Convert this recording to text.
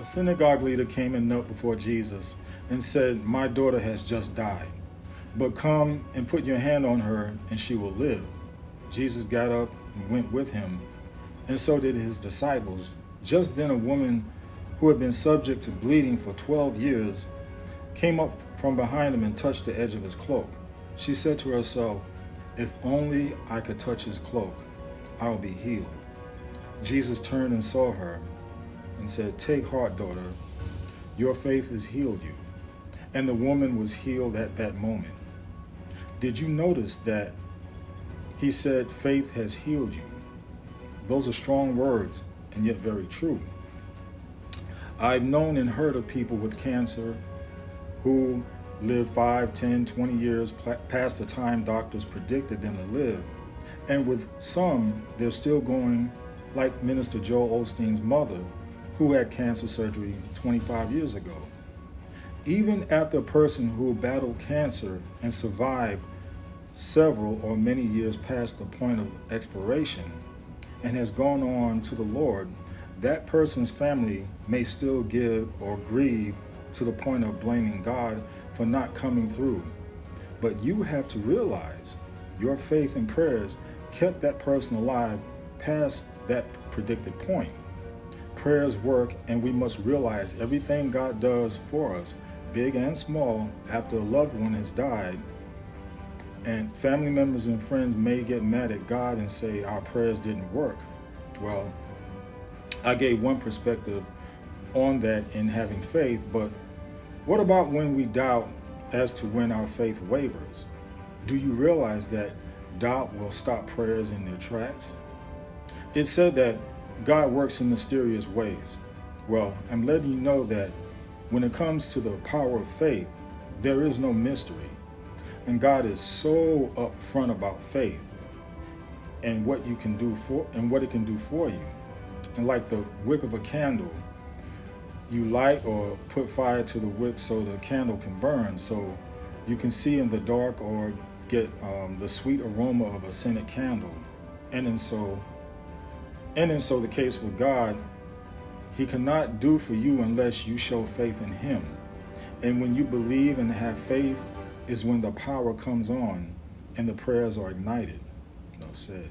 A synagogue leader came and knelt before Jesus and said, "My daughter has just died, but come and put your hand on her and she will live." Jesus got up and went with him, and so did his disciples. Just then a woman who had been subject to bleeding for 12 years came up from behind him and touched the edge of his cloak. She said to herself, "If only I could touch his cloak, I'll be healed." Jesus turned and saw her and said, "Take heart, daughter, your faith has healed you." And the woman was healed at that moment. Did you notice that he said, "Faith has healed you"? Those are strong words and yet very true. I've known and heard of people with cancer who lived 5, 10, 20 years past the time doctors predicted them to live. And with some, they're still going, like Minister Joel Osteen's mother, who had cancer surgery 25 years ago. Even after a person who battled cancer and survived several or many years past the point of expiration and has gone on to the Lord, that person's family may still give or grieve to the point of blaming God for not coming through. But you have to realize your faith and prayers kept that person alive past that predicted point. Prayers work, and we must realize everything God does for us, big and small, after a loved one has died. And family members and friends may get mad at God and say our prayers didn't work. Well, I gave one perspective on that in having faith, but what about when we doubt as to when our faith wavers? Do you realize that doubt will stop prayers in their tracks? It's said that God works in mysterious ways. Well, I'm letting you know that when it comes to the power of faith, there is no mystery. And God is so upfront about faith and what you can do for and what it can do for you. And like the wick of a candle, you light or put fire to the wick so the candle can burn, so you can see in the dark or get the sweet aroma of a scented candle. And in so the case with God, he cannot do for you unless you show faith in him. And when you believe and have faith is when the power comes on and the prayers are ignited. Enough said.